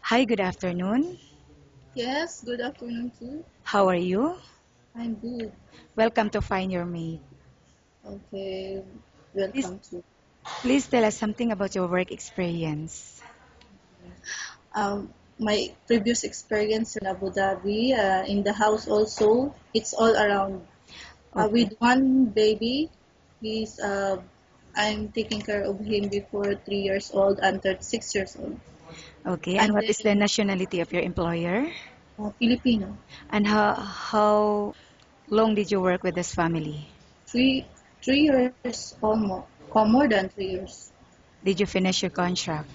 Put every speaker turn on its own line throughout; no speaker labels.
Hi, good afternoon.
Yes, good afternoon too.
How are you?
I'm good.
Welcome to Find Your Mate.
Okay,
Please,
welcome to.
please tell us something about your work experience.
My previous experience in Abu Dhabi, in the house also, it's all around.
Okay.
With one baby, he's I'm taking care of him before 3 years old until 6 years old,
Okay, and
and
what is the
then
nationality of your employer?
Filipino.
And how long did you work with this family?
Three 3 years almost, more than 3 years,
Did you finish your contract?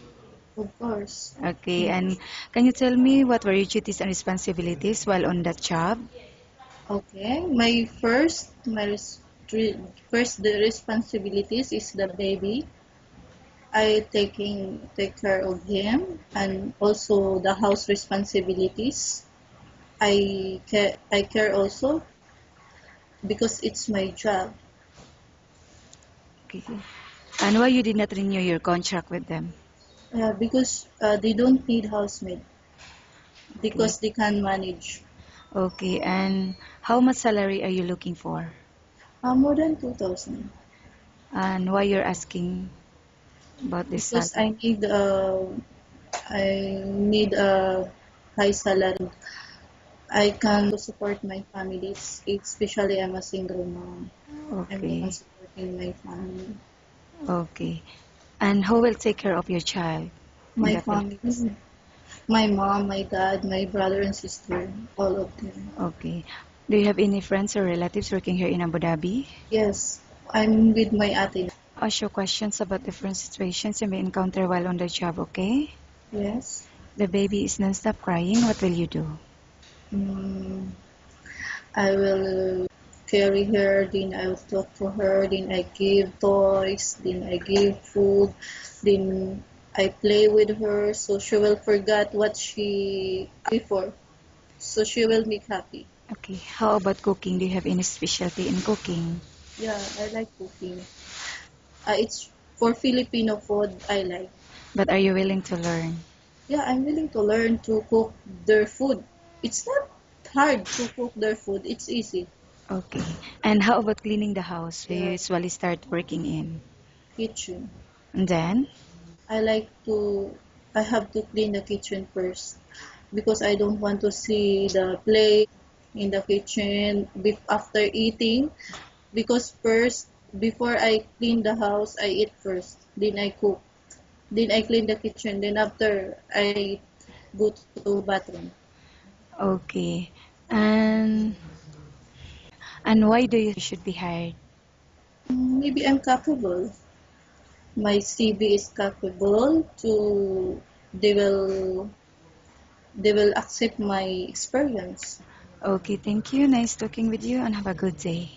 of course.
Okay, and can you tell me what were your duties and responsibilities while on that job?
Okay, first the responsibilities is the baby. I take care of him and also the house responsibilities. I care also because it's my job.
Okay. And why you did not renew your contract with them?
Because they don't need housemaid
Okay.
because they can manage.
Okay, and how much salary are you looking for?
More than 2,000
And why you're asking about this
because
salary?
I need a high salary. I can support my families, especially I'm a single mom. I'm the one
Okay,
supporting my family.
okay. And who will take care of your child in
My
the
family,
Philippines?
my mom, my dad, my brother and sister, all of them.
Okay. Do you have any friends or relatives working here in Abu Dhabi?
Yes, I'm with my ate.
Ask your questions about different situations you may encounter while on the job, okay?
Yes.
The baby is non-stop crying. What will you do?
Mm, I will carry her, then I will talk to her, then I give toys, then I give food, then I play with her so she will forget what she before. So she will make happy.
Okay. How about cooking? Do you have any specialty in cooking?
Yeah, I like cooking. It's for Filipino food I like.
But are you willing to learn?
Yeah, I'm willing to learn to cook their food. It's not hard to cook their food. It's easy.
Okay. And how about cleaning the house? Do you
Yeah,
usually start working in?
kitchen.
And then?
I like to. I have to clean the kitchen first because I don't want to see the plate in the kitchen after eating. Because first, before I clean the house, I eat first. Then I cook. Then I clean the kitchen. Then after I go to bathroom.
Okay. And why do you should be hired?
Maybe I'm capable. My CV is capable to they will they will accept my experience.
Okay, thank you. Nice talking with you and have a good day.